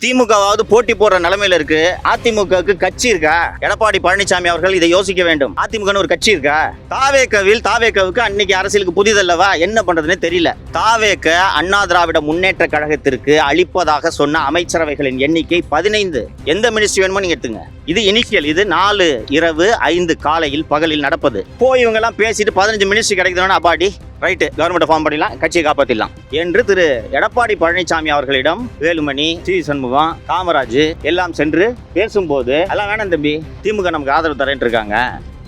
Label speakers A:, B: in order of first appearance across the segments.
A: திமுகவாவது போட்டி போடுற நிலைமையில இருக்கு. அதிமுகவுக்கு கட்சி இருக்கா? எடப்பாடி பழனிசாமி அவர்கள் இதை யோசிக்க வேண்டும். அதிமுக ஒரு கட்சி இருக்கா? தாவேகவுக்கு அன்னைக்கு அரசியலுக்கு புதிதல்லவா, என்ன பண்றதுன்னு தெரியல. தாவேக அண்ணா திராவிட முன்னேற்ற கழகத்திற்கு அளிப்பதாக சொன்ன அமைச்சரவைகளின் எண்ணிக்கை 15. எந்த மினிஸ்ட்ரி வேணுமோ நீங்க எடுத்துங்க. இது இனிஷியல். இது 4 இரவு 5 காலையில் பகலில் நடப்பது. போய் இவங்க எல்லாம் பேசிட்டு 15 மினிஸ்ட்ரி கிடைக்குதுன்னா அப்பாடி ரைட்டு, கவர்மெண்ட் ஃபார்ம் பண்ணிடலாம், கட்சியை காப்பாற்றிடலாம் என்று திரு எடப்பாடி பழனிசாமி அவர்களிடம் வேலுமணி, சி சண்முகம், காமராஜ் எல்லாம் சென்று பேசும்போது, எல்லாம் வேணாம் தம்பி, திமுக நமக்கு ஆதரவு தரேன் இருக்காங்க,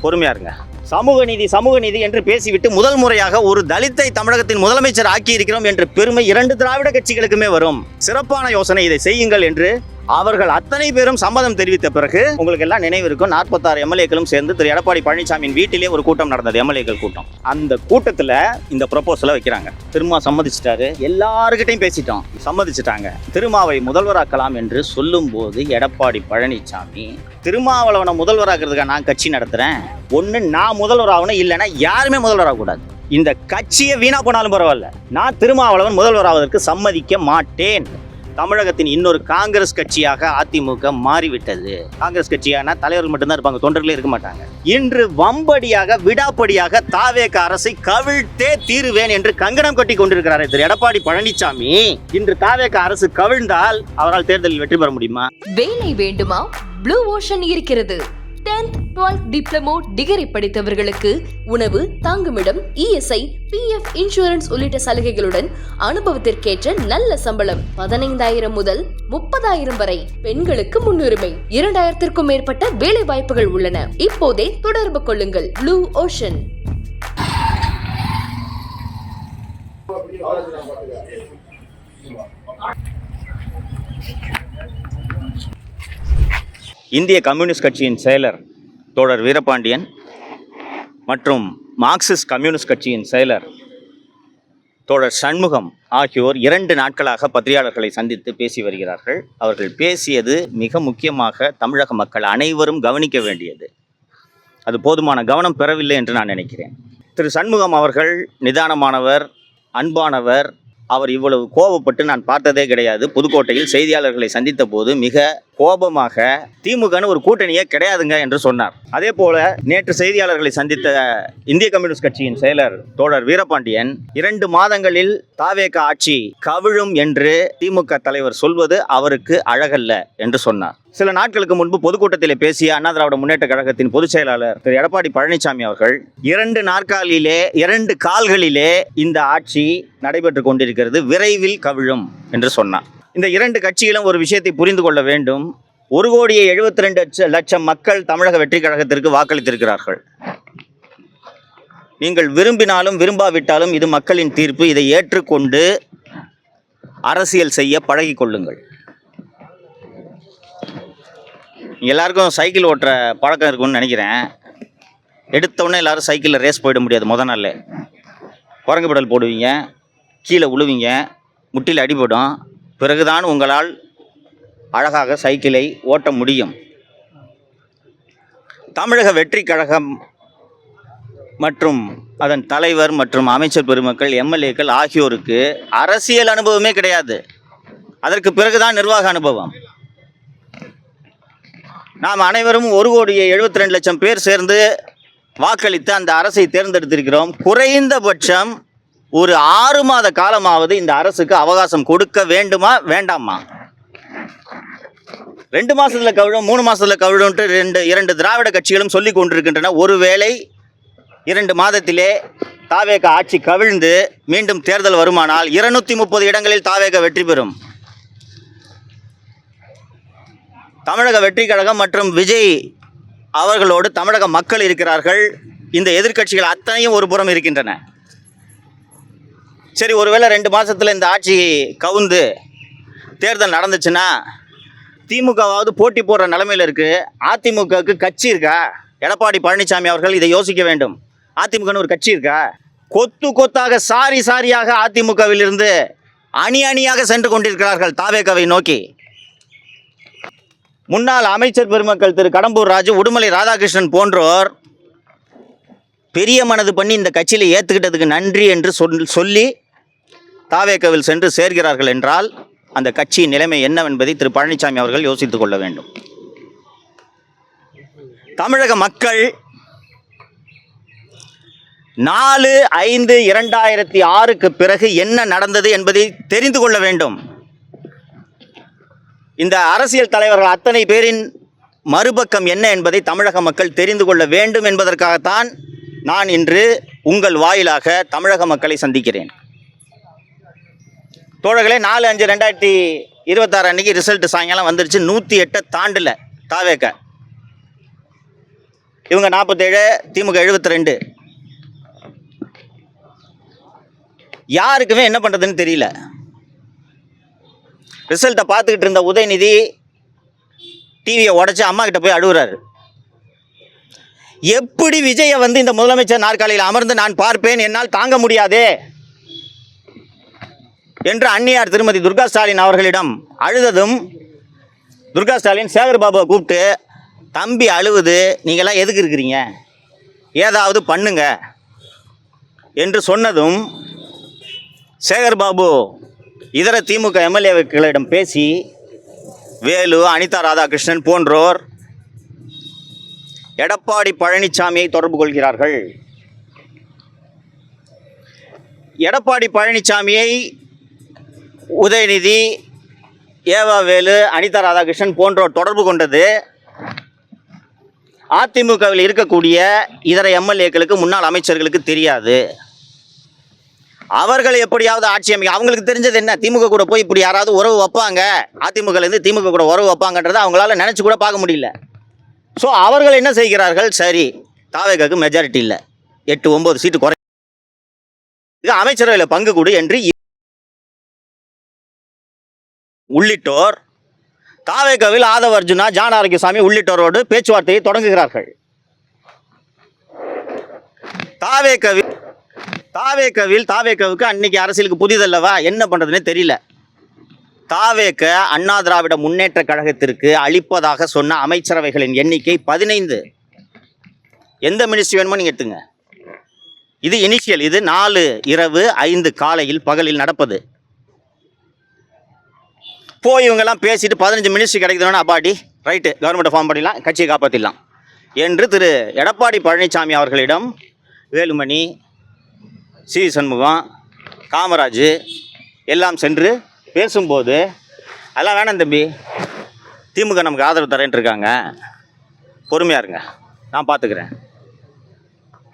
A: பொறுமையா இருங்க, சமூக நீதி என்று பேசிவிட்டு முதல் முறையாக ஒரு தலித்தை தமிழகத்தின் முதலமைச்சர் ஆக்கி இருக்கிறோம் என்ற பெருமை 2 திராவிட கட்சிகளுக்குமே வரும். சிறப்பான யோசனை, இதை செய்யுங்கள் என்று அவர்கள் அத்தனை பேரும் சம்மதம் தெரிவித்த பிறகு உங்களுக்கு எல்லாம் நினைவு இருக்கும், 46 எம்எல்ஏக்களும் சேர்ந்து திரு எடப்பாடி பழனிசாமியின் வீட்டிலே ஒரு கூட்டம் நடந்தது, எம்எல்ஏக்கள் கூட்டம். அந்த கூட்டத்தில் இந்த ப்ரொபோசலை வைக்கிறாங்க. திருமா சம்மதிச்சிட்டாரு, எல்லாருக்கிட்டையும் பேசிட்டோம், சம்மதிச்சிட்டாங்க. திருமாவை முதல்வராக்கலாம் என்று சொல்லும் போது எடப்பாடி பழனிசாமி, திருமாவளவனை முதல்வராக்கிறதுக்காக நான் கட்சி நடத்துறேன், ஒன்று நான் முதல்வராகணும், இல்லைன்னா யாருமே முதல்வராகக்கூடாது, இந்த கட்சியை வீணா போனாலும் பரவாயில்ல, நான் திருமாவளவன் முதல்வராவதற்கு சம்மதிக்க மாட்டேன். தமிழகத்தின் இன்னொரு காங்கிரஸ் கட்சியாக அதிமுக மாறிவிட்டது. காங்கிரஸ் கட்சியான தலைவர்கள் மட்டும்தான் இருப்பாங்க, தொண்டர்களே இருக்க மாட்டாங்க. இன்று வம்படியாக விடாப்படியாக தாவேக அரசை கவிழ்த்தே தீருவேன் என்று கங்கணம் கட்டி கொண்டிருக்கிறார் திரு எடப்பாடி பழனிசாமி. இன்று தாவேக அரசு கவிழ்ந்தால் அவரால் தேர்தலில் வெற்றி பெற முடியுமா?
B: வேலை வேண்டுமா? ப்ளூ ஓஷன் இருக்கிறது. 10th 12th டிப்ளமோ டிகிரி படித்தவர்களுக்கு உணவு, தங்குமிடம், இஎஸ்ஐ, பிஎஃப், இன்சூரன்ஸ் உள்ளிட்ட சலுகைகளுடன் அனுபவத்திற்கேற்ற நல்ல சம்பளம் 15,000 முதல் 30,000 வரை. பெண்களுக்கு முன்னுரிமை. 2,000க்கும் மேற்பட்ட வேலை வாய்ப்புகள் உள்ளன. இப்போதே தொடர்பு கொள்ளுங்கள். Blue ocean.
A: இந்திய கம்யூனிஸ்ட் கட்சியின் செயலர் தோழர் வீரபாண்டியன் மற்றும் மார்க்சிஸ்ட் கம்யூனிஸ்ட் கட்சியின் செயலர் தோழர் சண்முகம் ஆகியோர் 2 நாட்களாக பத்திரிகையாளர்களை சந்தித்து பேசி வருகிறார்கள். அவர்கள் பேசியது மிக முக்கியமாக தமிழக மக்கள் அனைவரும் கவனிக்க வேண்டியது. அது போதுமான கவனம் பெறவில்லை என்று நான் நினைக்கிறேன். திரு சண்முகம் அவர்கள் நிதானமானவர், அன்பானவர். அவர் இவ்வளவு கோபப்பட்டு நான் பார்த்ததே கிடையாது. புதுக்கோட்டையில் செய்தியாளர்களை சந்தித்த போது மிக கோபமாக திமுகன்னு ஒரு கூட்டணியே கிடையாதுங்க என்று சொன்னார். அதே போல நேற்று செய்தியாளர்களை சந்தித்த இந்திய கம்யூனிஸ்ட் கட்சியின் செயலர் தோழர் வீரபாண்டியன் 2 மாதங்களில் தாவேக ஆட்சி கவிழும் என்று திமுக தலைவர் சொல்வது அவருக்கு அழகல்ல என்று சொன்னார். சில நாட்களுக்கு முன்பு பொதுக்கூட்டத்தில் பேசிய அண்ணா திராவிட முன்னேற்ற கழகத்தின் பொதுச் செயலாளர் திரு எடப்பாடி பழனிசாமி அவர்கள் 2 கால்களிலே இந்த ஆட்சி நடைபெற்று கொண்டிருக்கிறது, விரைவில் கவிழும் என்று சொன்னார். இந்த 2 கட்சிகளும் ஒரு விஷயத்தை புரிந்து கொள்ள வேண்டும். 1,72,00,000 மக்கள் தமிழக வெற்றி கழகத்திற்கு வாக்களித்திருக்கிறார்கள். நீங்கள் விரும்பினாலும் விரும்பாவிட்டாலும் இது மக்களின் தீர்ப்பு. இதை ஏற்றுக்கொண்டு அரசியல் செய்ய பழகிக் கொள்ளுங்கள். எல்லாருக்கும் சைக்கிள் ஓட்டுற பழக்கம் இருக்குன்னு நினைக்கிறேன். எடுத்தவுடனே எல்லாரும் சைக்கிளில் ரேஸ் போயிட முடியாது. முதல் நாள் குரங்கு பெடல் போடுவீங்க, கீழே உழுவீங்க, முட்டியில் அடிபடும். பிறகுதான் உங்களால் அழகாக சைக்கிளை ஓட்ட முடியும். தமிழக வெற்றி கழகம் மற்றும் அதன் தலைவர் மற்றும் அமைச்சர் பெருமக்கள், எம்எல்ஏக்கள் ஆகியோருக்கு அரசியல் அனுபவமே கிடையாது. அதற்கு பிறகுதான் நிர்வாக அனுபவம். நாம் அனைவரும் 1,72,00,000 பேர் சேர்ந்து வாக்களித்து அந்த அரசை தேர்ந்தெடுத்திருக்கிறோம். குறைந்தபட்சம் ஒரு 6 மாத காலமாவது இந்த அரசுக்கு அவகாசம் கொடுக்க வேண்டுமா வேண்டாமா? 2 மாதத்தில் கவிழும், 3 மாதத்தில் கவிழும்ட்டு 2 திராவிட கட்சிகளும் சொல்லி கொண்டிருக்கின்றன. ஒருவேளை 2 மாதத்திலே தாவேக ஆட்சி கவிழ்ந்து மீண்டும் தேர்தல் வருமானால் 230 இடங்களில் தாவேக வெற்றி பெறும். தமிழக வெற்றி கழகம் மற்றும் விஜய் அவர்களோடு தமிழக மக்கள் இருக்கிறார்கள். இந்த எதிர்க்கட்சிகள் அத்தனையும் ஒரு புறம் இருக்கின்றன. சரி, ஒருவேளை 2 மாதத்தில் இந்த ஆட்சி கவுந்து தேர்தல் நடந்துச்சுன்னா திமுகவாவது போட்டி போடுற நிலைமையில் இருக்குது. அதிமுகவுக்கு கட்சி இருக்கா? எடப்பாடி பழனிசாமி அவர்கள் இதை யோசிக்க வேண்டும். அதிமுகன்னு ஒரு கட்சி இருக்கா? கொத்தாக சாரியாக அதிமுகவிலிருந்து அணியாக சென்று கொண்டிருக்கிறார்கள் தாவேகவை நோக்கி. முன்னாள் அமைச்சர் பெருமக்கள் திரு கடம்பூர் ராஜு, உடுமலை ராதாகிருஷ்ணன் போன்றோர் பெரிய மனது பண்ணி இந்த கட்சியில் ஏற்றுக்கிட்டதுக்கு நன்றி என்று சொல்லி தாவேகவில் சென்று சேர்கிறார்கள் என்றால் அந்த கட்சியின் நிலைமை என்னவென்பதை திரு பழனிசாமி அவர்கள் யோசித்துக் கொள்ள வேண்டும். தமிழக மக்கள் 4/5/2006 பிறகு என்ன நடந்தது என்பதை தெரிந்து கொள்ள வேண்டும். இந்த அரசியல் தலைவர்கள் அத்தனை பேரின் மறுபக்கம் என்ன என்பதை தமிழக மக்கள் தெரிந்து கொள்ள வேண்டும் என்பதற்காகத்தான் நான் இன்று உங்கள் வாயிலாக தமிழக மக்களை சந்திக்கிறேன். தோழர்களே, 4/5/2026 அன்னைக்கு ரிசல்ட் சாயங்காலம் வந்துருச்சு. 108 தாண்டல தாவேக. இவங்க 47, திமுக 72. யாருக்குமே என்ன பண்ணுறதுன்னு தெரியல. ரிசல்ட்டை பார்த்துக்கிட்டு இருந்த உதயநிதி டிவியை உடச்சி அம்மா கிட்ட போய் அழுகுறாரு. எப்படி விஜயை வந்து இந்த முதலமைச்சர் நாற்காலியில் அமர்ந்து நான் பார்ப்பேன், என்னால் தாங்க முடியாதே என்று அன்னியார் திருமதி துர்கா ஸ்டாலின் அவர்களிடம் அழுததும், துர்கா ஸ்டாலின் சேகர் பாபுவை கூப்பிட்டு, தம்பி அழுவுது, நீங்களாம் எதுக்கு இருக்கிறீங்க, ஏதாவது பண்ணுங்க என்று சொன்னதும் சேகர் பாபு இதர திமுக எம்எல்ஏக்களிடம் பேசி வேலு, அனிதா ராதாகிருஷ்ணன் போன்றோர் எடப்பாடி பழனிசாமியை தொடர்பு கொள்கிறார்கள். எடப்பாடி பழனிசாமியை உதயநிதி, ஏவா வேலு, அனிதா ராதாகிருஷ்ணன் போன்றோர் தொடர்பு கொண்டது அதிமுகவில் இருக்கக்கூடிய இதர எம்எல்ஏக்களுக்கு, முன்னாள் அமைச்சர்களுக்கு தெரியாது. அவர்கள் எப்படியாவது ஆட்சி அமைக்க, அவங்களுக்கு தெரிஞ்சது என்ன, திமுக கூட போய் இப்படி யாராவது உறவு வைப்பாங்க, அதிமுகலேருந்து திமுக கூட உறவு வைப்பாங்கன்றதை அவங்களால நினச்சி கூட பார்க்க முடியல. ஸோ அவர்கள் என்ன செய்கிறார்கள், சரி தாவேகாக்கு மெஜாரிட்டி இல்லை, 8-9 சீட்டு குறை, அமைச்சரவையில் பங்கு கொடு என்று உள்ளிட்டோர் தாவேகாவில் ஆதவ அர்ஜுனா, ஜான் ஆரோக்கியசாமி உள்ளிட்டோரோடு பேச்சுவார்த்தையை தொடங்குகிறார்கள். தாவேகாவுக்கு அன்னைக்கு அரசியலுக்கு புதிதல்லவா, என்ன பண்ணுறதுனே தெரியல. தாவேக அண்ணா திராவிட முன்னேற்ற கழகத்திற்கு அளிப்பதாக சொன்ன அமைச்சரவைகளின் எண்ணிக்கை 15. எந்த மினிஸ்ட்ரி வேணுமோ நீங்கள் எடுத்துங்க. இது இனிஷியல். இது 4 இரவு 5 காலையில் பகலில் நடப்பது. போய் இவங்கெல்லாம் பேசிட்டு 15 மினிஸ்ட்ரி கிடைக்குதுன்னா அப்பாடி ரைட்டு, கவர்மெண்ட்டை ஃபார்ம் பண்ணிடலாம், கட்சியை காப்பாற்றிடலாம் என்று திரு எடப்பாடி பழனிசாமி அவர்களிடம் வேலுமணி, சி சண்முகம், காமராஜ் எல்லாம் சென்று பேசும்போது, அதெல்லாம் வேணாம் தம்பி, திமுக நமக்கு ஆதரவு தரேன்ட்டு இருக்காங்க, பொறுமையாக இருங்க, நான் பார்த்துக்கிறேன்.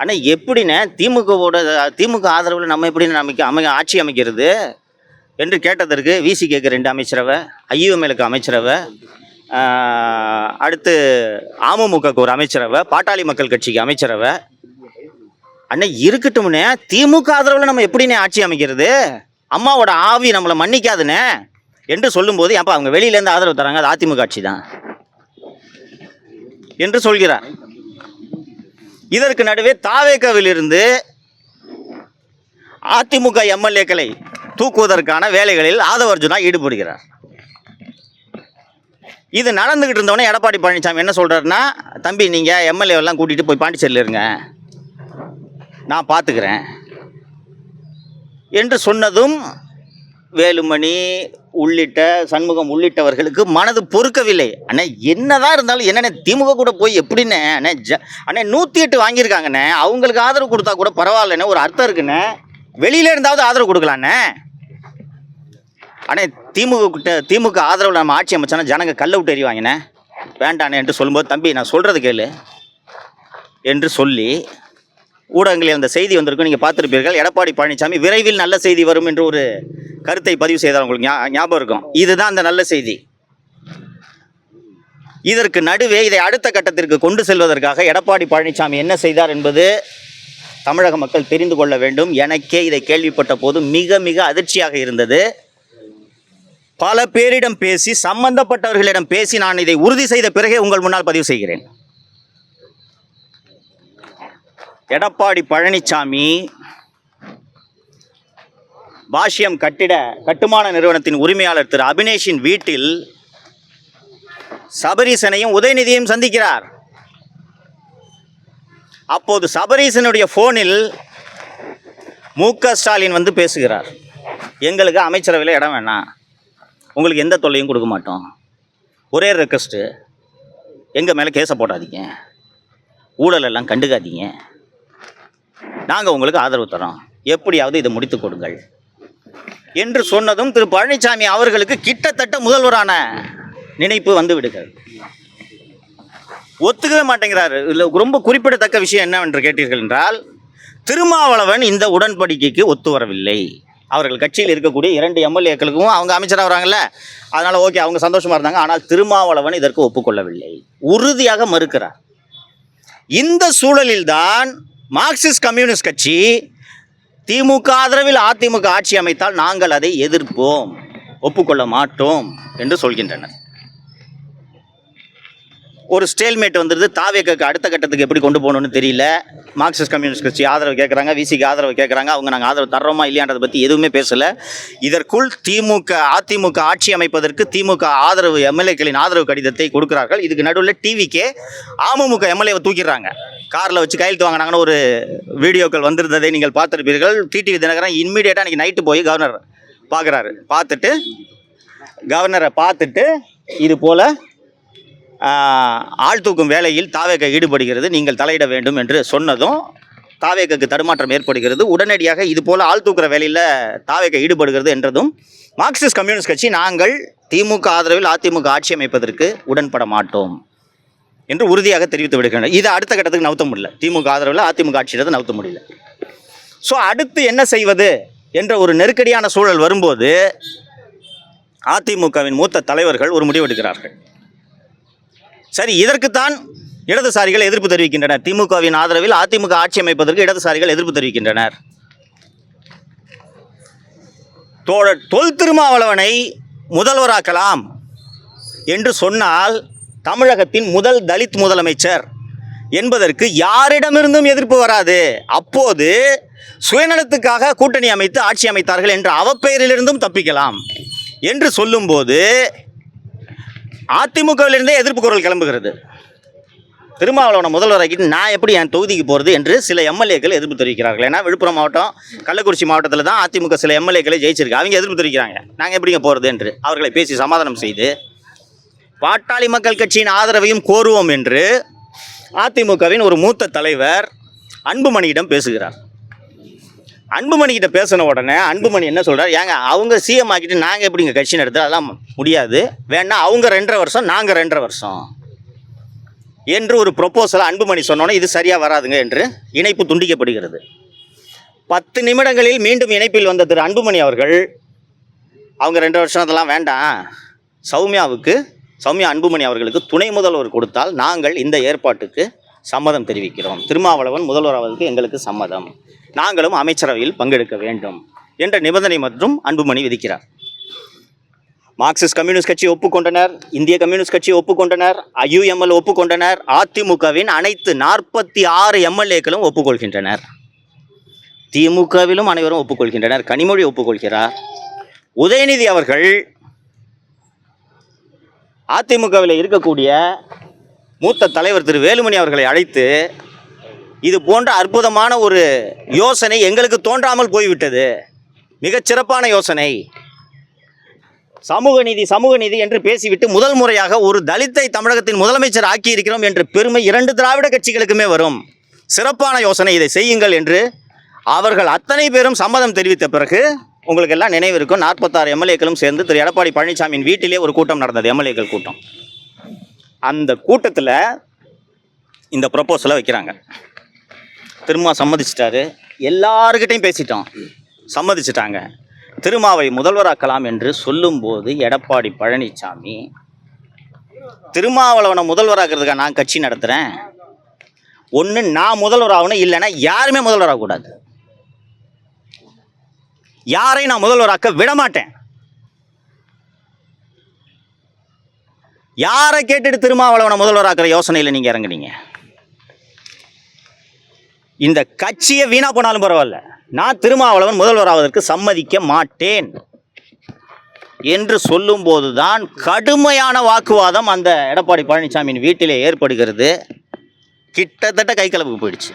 A: ஆனால் எப்படின்னு திமுக ஆதரவில் நம்ம எப்படி ஆட்சி அமைக்கிறது என்று கேட்டதற்கு விசி கேட்க 2 அமைச்சரவை, ஐயுஎம்எலுக்கு அமைச்சரவை, அடுத்து அமமுகக்கு ஒரு அமைச்சரவை, பாட்டாளி மக்கள் கட்சிக்கு அமைச்சரவை. அண்ணே இருக்கட்டும்னே, திமுக ஆதரவில் நம்ம எப்படின்னே ஆட்சி அமைக்கிறது, அம்மாவோட ஆவி நம்மளை மன்னிக்காதுண்ணே என்று சொல்லும்போது, அப்போ அவங்க வெளியிலேருந்து ஆதரவு தராங்க, அது அதிமுக ஆட்சி தான் என்று சொல்கிறார். இதற்கு நடுவே தாவேகாவிலிருந்து அதிமுக எம்எல்ஏக்களை தூக்குவதற்கான வேலைகளில் ஆதவ அர்ஜுனா ஈடுபடுகிறார். இது நடந்துகிட்டு இருந்தவொடனே எடப்பாடி பழனிசாமி என்ன சொல்கிறாருன்னா, தம்பி நீங்கள் எம்எல்ஏவெல்லாம் கூட்டிகிட்டு போய் பாண்டிச்சேரியில் இருங்க, நான் பார்த்துக்கிறேன் என்று சொன்னதும் வேலுமணி உள்ளிட்ட சண்முகம் உள்ளிட்டவர்களுக்கு மனது பொறுக்கவில்லை. அண்ணே என்னதான் இருந்தாலும் என்னண்ணே திமுக கூட போய் எப்படின்னு அண்ணே 108 வாங்கியிருக்காங்கண்ணே, அவங்களுக்கு ஆதரவு கொடுத்தா கூட பரவாயில்லண்ணே, ஒரு அர்த்தம் இருக்குண்ணே, வெளியில இருந்தாவது ஆதரவு கொடுக்கலாண்ணே. அண்ணே திமுக ஆதரவில் நம்ம ஆட்சி அமைச்சோன்னா ஜனங்க கல்லை விட்டு எறிவாங்கண்ணே, வேண்டாண்ணே என்று சொல்லும்போது, தம்பி நான் சொல்கிறது கேளு என்று சொல்லி ஊடகங்களில் அந்த செய்தி வந்திருக்கும், நீங்கள் பார்த்துருப்பீர்கள். எடப்பாடி பழனிசாமி விரைவில் நல்ல செய்தி வரும் என்று ஒரு கருத்தை பதிவு செய்தார், உங்களுக்கு ஞாபகம் இருக்கும். இதுதான் அந்த நல்ல செய்தி. இதற்கு நடுவே இதை அடுத்த கட்டத்திற்கு கொண்டு செல்வதற்காக எடப்பாடி பழனிசாமி என்ன செய்தார் என்பது தமிழக மக்கள் தெரிந்து கொள்ள வேண்டும். எனக்கே இதை கேள்விப்பட்ட போது மிக மிக அதிர்ச்சியாக இருந்தது. பல பேரிடம் பேசி, சம்பந்தப்பட்டவர்களிடம் பேசி நான் இதை உறுதி செய்த பிறகே உங்கள் முன்னால் பதிவு செய்கிறேன். எடப்பாடி பழனிசாமி பாஷ்யம் கட்டுமான நிறுவனத்தின் உரிமையாளர் திரு அபினேஷின் வீட்டில் சபரீசனையும் உதயநிதியையும் சந்திக்கிறார். அப்போது சபரீசனுடைய போனில் மு.க. ஸ்டாலின் வந்து பேசுகிறார், எங்களுக்கு அமைச்சரவையில் இடம் வேணாம், உங்களுக்கு எந்த தொல்லையும் கொடுக்க மாட்டோம். ஒரே ரெக்வஸ்ட்டு, எங்கள் மேலே கேஸை போடாதீங்க, ஊழலெல்லாம் கண்டுக்காதீங்க, நாங்கள் உங்களுக்கு ஆதரவு தரோம், எப்படியாவது இதை முடித்து கொடுங்கள் என்று சொன்னதும் திரு பழனிசாமி அவர்களுக்கு கிட்டத்தட்ட முதல்வரான நினைப்பு வந்து விடுகிறது. ஒத்துக்கவே மாட்டேங்கிறாரு. இதில் ரொம்ப குறிப்பிடத்தக்க விஷயம் என்னவென்று கேட்டீர்கள் என்றால், திருமாவளவன் இந்த உடன்படிக்கைக்கு ஒத்து வரவில்லை. அவர்கள் கட்சியில் இருக்கக்கூடிய 2 எம்எல்ஏக்களுக்கும் அவங்க அமைச்சராக வராங்கல்ல, அதனால் ஓகே, அவங்க சந்தோஷமாக இருந்தாங்க. ஆனால் திருமாவளவன் இதற்கு ஒப்புக்கொள்ளவில்லை, உறுதியாக மறுக்கிறார். இந்த சூழலில்தான் மார்க்சிஸ்ட் கம்யூனிஸ்ட் கட்சி திமுக ஆதரவில் அதிமுக ஆட்சி அமைத்தால் நாங்கள் அதை எதிர்ப்போம், ஒப்புக்கொள்ள மாட்டோம் என்று சொல்கின்றனர். ஒரு ஸ்டேல்மேட் வந்துடுது. தாவேக்கு அடுத்த கட்டத்துக்கு எப்படி கொண்டு போகணும்னு தெரியல. மார்க்சிஸ்ட் கம்யூனிஸ்ட் கட்சி ஆதரவு கேட்குறாங்க, விசிக்கு ஆதரவு கேட்குறாங்க. அவங்க நாங்கள் ஆதரவு தர்றோமா இல்லையான்றதை பற்றி எதுவுமே பேசலை. இதற்குள் அதிமுக ஆட்சி அமைப்பதற்கு திமுக ஆதரவு எம்எல்ஏக்களின் ஆதரவு கடிதத்தை கொடுக்குறார்கள். இதுக்கு நடுவில் டிவிக்கே அமமுக எம்எல்ஏவை தூக்கிடுறாங்க. காரில் வச்சு கையெழுத்து வாங்கினாங்கன்னு ஒரு வீடியோக்கள் வந்திருந்ததை நீங்கள் பார்த்துருப்பீர்கள். டிடிவி தினகரன் இன்மீடியட்டாக அன்றைக்கி நைட்டு போய் கவர்னர் பார்க்குறாரு. கவர்னரை பார்த்துட்டு இது போல் ஆள் தூக்கும் வேலையில் தாவேக ஈடுபடுகிறது, நீங்கள் தலையிட வேண்டும் என்று சொன்னதும் தாவேக்கு தடுமாற்றம் ஏற்படுகிறது. உடனடியாக இது போல் ஆள் தூக்குற வேலையில் தாவேக ஈடுபடுகிறது என்றதும் மார்க்சிஸ்ட் கம்யூனிஸ்ட் கட்சி நாங்கள் திமுக ஆதரவில் அதிமுக ஆட்சி அமைப்பதற்கு உடன்பட மாட்டோம் என்று உறுதியாக தெரிவித்து விடுகின்றனர். இதை அடுத்த கட்டத்துக்கு நவுத்த முடியல. திமுக ஆதரவில் அதிமுக ஆட்சியிடத்தை நவுத்த முடியல. ஸோ அடுத்து என்ன செய்வது என்ற ஒரு நெருக்கடியான சூழல் வரும்போது அதிமுகவின் மூத்த தலைவர்கள் ஒரு முடிவெடுக்கிறார்கள். சரி, இதற்குத்தான் இடதுசாரிகள் எதிர்ப்பு தெரிவிக்கின்றனர். திமுகவின் ஆதரவில் அதிமுக ஆட்சி அமைப்பதற்கு இடதுசாரிகள் எதிர்ப்பு தெரிவிக்கின்றனர். தொல் திருமாவளவனை முதல்வராக்கலாம் என்று சொன்னால் தமிழகத்தின் முதல் தலித் முதலமைச்சர் என்பதற்கு யாரிடமிருந்தும் எதிர்ப்பு வராது. அப்போது சுயநலத்துக்காக கூட்டணி அமைத்து ஆட்சி அமைத்தார்கள் என்ற அவப்பெயரிலிருந்தும் தப்பிக்கலாம் என்று சொல்லும்போது அதிமுகவிலிருந்தே எதிர்ப்பு குரல் கிளம்புகிறது. திருமாவளவனை முதல்வராக்கிட்டு நான் எப்படி என் தொகுதிக்கு போகிறது என்று சில எம்எல்ஏக்கள் எதிர்ப்பு தெரிவிக்கிறார்கள். ஏன்னா விழுப்புரம் மாவட்டம், கள்ளக்குறிச்சி மாவட்டத்தில் தான் அதிமுக சில எம்எல்ஏக்களை ஜெயிச்சிருக்கு. அவங்க எதிர்ப்பு தெரிவிக்கிறாங்க, நாங்கள் எப்படிங்க போகிறது என்று. அவர்களை பேசி சமாதானம் செய்து பாட்டாளி மக்கள் கட்சியின் ஆதரவையும் கோருவோம் என்று அதிமுகவின் ஒரு மூத்த தலைவர் அன்புமணியிடம் பேசுகிறார். அன்புமணிக்கிட்ட பேசின உடனே அன்புமணி என்ன சொல்கிறார், ஏங்க அவங்க சிஎம் ஆக்கிட்டு நாங்கள் எப்படிங்க கட்சி நடத்து, அதெல்லாம் முடியாது, வேணா அவங்க 2.5 வருஷம் நாங்கள் 2.5 வருஷம் என்று ஒரு ப்ரொப்போசலை அன்புமணி சொன்னோன்னே இது சரியாக வராதுங்க என்று இணைப்பு துண்டிக்கப்படுகிறது. 10 நிமிடங்களில் மீண்டும் இணைப்பில் வந்த திரு அன்புமணி அவர்கள் அவங்க 2 வருஷம் அதெல்லாம் வேண்டாம், சௌமியா அன்புமணி அவர்களுக்கு துணை முதல்வர் கொடுத்தால் நாங்கள் இந்த ஏற்பாட்டுக்கு சம்மதம் தெரிவிக்கிறோம், திருமாவளவன் முதல்வராவதற்கு எங்களுக்கு சம்மதம், நாங்களும் அமைச்சரவையில் பங்கெடுக்க வேண்டும் என்ற நிபந்தனை மற்றும் அன்புமணி விதிக்கிறார். மார்க்சிஸ்ட் கம்யூனிஸ்ட் கட்சி ஒப்புக்கொண்டனர், இந்திய கம்யூனிஸ்ட் கட்சி ஒப்புக்கொண்டனர், ஐயுஎம்எல் ஒப்புக்கொண்டனர், அதிமுகவின் அனைத்து 46 எம்எல்ஏக்களும் ஒப்புக்கொள்கின்றனர், திமுகவிலும் அனைவரும் ஒப்புக்கொள்கின்றனர், கனிமொழி ஒப்புக்கொள்கிறார். உதயநிதி அவர்கள் அதிமுகவில் இருக்கக்கூடிய மூத்த தலைவர் திரு வேலுமணி அவர்களை அழைத்து இது போன்ற அற்புதமான ஒரு யோசனை எங்களுக்கு தோன்றாமல் போய்விட்டது, மிகச்சிறப்பான யோசனை, சமூக நீதி என்று பேசிவிட்டு முதல் முறையாக ஒரு தலித்தை தமிழகத்தின் முதலமைச்சர் ஆக்கியிருக்கிறோம் என்ற பெருமை 2 திராவிட கட்சிகளுக்குமே வரும், சிறப்பான யோசனை, இதை செய்யுங்கள் என்று அவர்கள் அத்தனை பேரும் சம்மதம் தெரிவித்த பிறகு உங்களுக்கு எல்லாம் நினைவு இருக்கும், 46 எம்எல்ஏக்களும் சேர்ந்து திரு எடப்பாடி பழனிசாமியின் வீட்டிலே ஒரு கூட்டம் நடந்தது, எம்எல்ஏக்கள் கூட்டம். அந்த கூட்டத்தில் இந்த ப்ரொப்போசலை வைக்கிறாங்க. திருமா சம்மதிச்சிட்டாரு, எல்லாருக்கிட்டையும் பேசிட்டோம், சம்மதிச்சிட்டாங்க, திருமாவை முதல்வராக்கலாம் என்று சொல்லும்போது எடப்பாடி பழனிசாமி திருமாவளவனை முதல்வராக்கிறதுக்காக நான் கட்சி நடத்துகிறேன், ஒன்று நான் முதல்வராகணும், இல்லைன்னா யாருமே முதல்வராகக்கூடாது, யாரையும் நான் முதல்வராக்க விடமாட்டேன், யாரை கேட்டுட்டு திருமாவளவனை முதல்வராக்கிற யோசனையில் நீங்கள் இறங்குனீங்க, இந்த கட்சியை வீணா போனாலும் பரவாயில்ல, நான் திருமாவளவன் முதல்வராவதற்கு சம்மதிக்க மாட்டேன் என்று சொல்லும்போது தான் கடுமையான வாக்குவாதம் அந்த எடப்பாடி பழனிசாமியின் வீட்டிலே ஏற்படுகிறது. கிட்டத்தட்ட கைகலப்புக்கு போயிடுச்சு.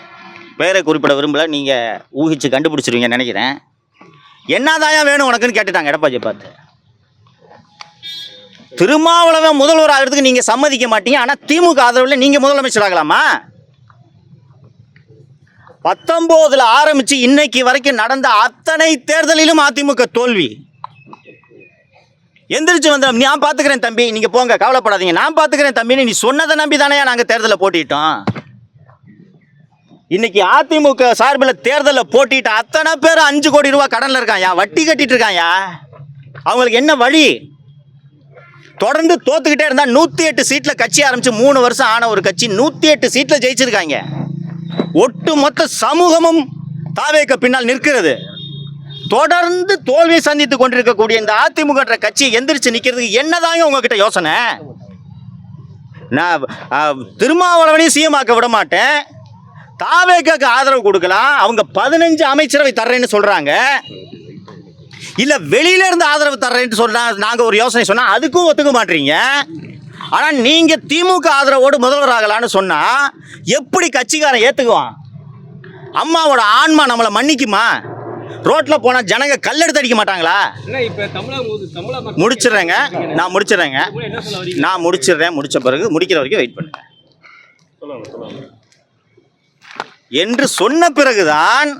A: பேரை குறிப்பிட விரும்பல, நீங்கள் ஊகிச்சு கண்டுபிடிச்சிருவீங்கன்னு நினைக்கிறேன். என்னதாயா வேணும் உனக்குன்னு கேட்டுட்டாங்க எடப்பாடியை பார்த்து. திருமாவளவன் முதல்வர் ஆகிறதுக்கு நீங்க சம்மதிக்க மாட்டீங்க, ஆனா திமுக ஆதரவில் நீங்க முதலமைச்சர் ஆகலாமா? 19 ஆரம்பிச்சு இன்னைக்கு வரைக்கும் நடந்த அத்தனை தேர்தலிலும் அதிமுக தோல்வி. எந்திரிச்சு வந்த நான் பாத்துக்கிறேன் தம்பி, நீங்க போங்க கவலைப்படாதீங்க, நான் பாத்துக்கிறேன் தம்பின்னு நீ சொன்னதை நம்பி தானே நாங்க தேர்தலை போட்டிட்டோம். இன்னைக்கு அதிமுக சார்பில் தேர்தலில் போட்டிட்டு அத்தனை பேர் 5 கோடி ரூபாய் கடன்ல இருக்காயா, வட்டி கட்டிட்டு இருக்காயா. அவங்களுக்கு என்ன வழி? தொடர்ந்து தோத்துக்கிட்டே இருந்தா 108 சீட்ல கட்சி ஆரம்பிச்சு 3 வருஷம் ஆன ஒரு கட்சி 108 சீட்ல ஜெயிச்சிருக்காங்க. ஒட்டுமொத்த சமூகமும் தாவேக்கு பின்னால் நிற்கிறது. தொடர்ந்து தோல்வியை சந்தித்து கொண்டிருக்கக்கூடிய இந்த அதிமுக கட்சியை எந்திரிச்சு நிக்கிறதுக்கு என்னதாங்க உங்ககிட்ட யோசனை? நான் திருமாவளவனையும் சிஎம் ஆக்க விட மாட்டேன், தாவேக்கு ஆதரவு கொடுக்கலாம், அவங்க 15 அமைச்சரவை தர்றேன்னு சொல்றாங்க, இல்ல வெளியில இருந்து ஆதரவு தர்றேன்னு சொல்றா. நாங்க ஒரு யோசனை சொன்னா அதுக்கும் ஒத்துக்க மாட்டீங்க. ஆனா நீங்க திமுக ஆதரவோடு முதல்வர் ஆகலான்னு சொன்னா எப்படி கட்சிக்காரன் ஏத்துக்குவான்? அம்மாவோட ஆன்மா நம்மளை மன்னிக்குமா? ரோட்ல போனா ஜனங்க கல்லெடுத்து அடிக்க மாட்டாங்களா? முடிச்சிடுறேங்க, நான் முடிச்சிடுறேன், முடிச்ச பிறகு முடிக்கிற வரைக்கும் வெயிட் பண்ணுங்க என்று சொன்ன பிறகுதான்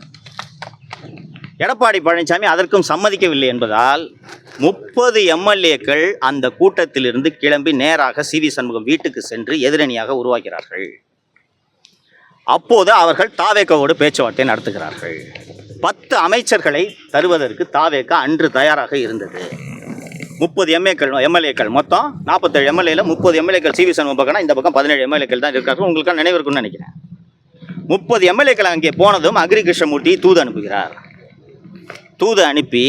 A: எடப்பாடி பழனிசாமி அதற்கும் சம்மதிக்கவில்லை என்பதால் 30 எம்எல்ஏக்கள் அந்த கூட்டத்திலிருந்து கிளம்பி நேராக சிவி சண்முகம் வீட்டுக்கு சென்று எதிரணியாக உருவாக்கிறார்கள். அப்போது அவர்கள் தாவேக்காவோடு பேச்சுவார்த்தை நடத்துகிறார்கள். 10 அமைச்சர்களை தருவதற்கு தாவேக்கா அன்று தயாராக இருந்தது. 30 எம்எல்ஏக்கள் மொத்தம் 47 எம்எல்ஏல 30 எம்எல்ஏக்கள் சிவி சண்முகம் பக்கம்னா இந்த பக்கம் 17 எம்எல்ஏக்கள் தான் இருக்கார்கள். உங்களுக்கு நினைவு இருக்குன்னு நினைக்கிறேன். 30 எம்எல்ஏக்கள் அங்கே போனதும் அக்ரி கிருஷ்ணமூர்த்தி தூது அனுப்புகிறார். தூது அனுப்பி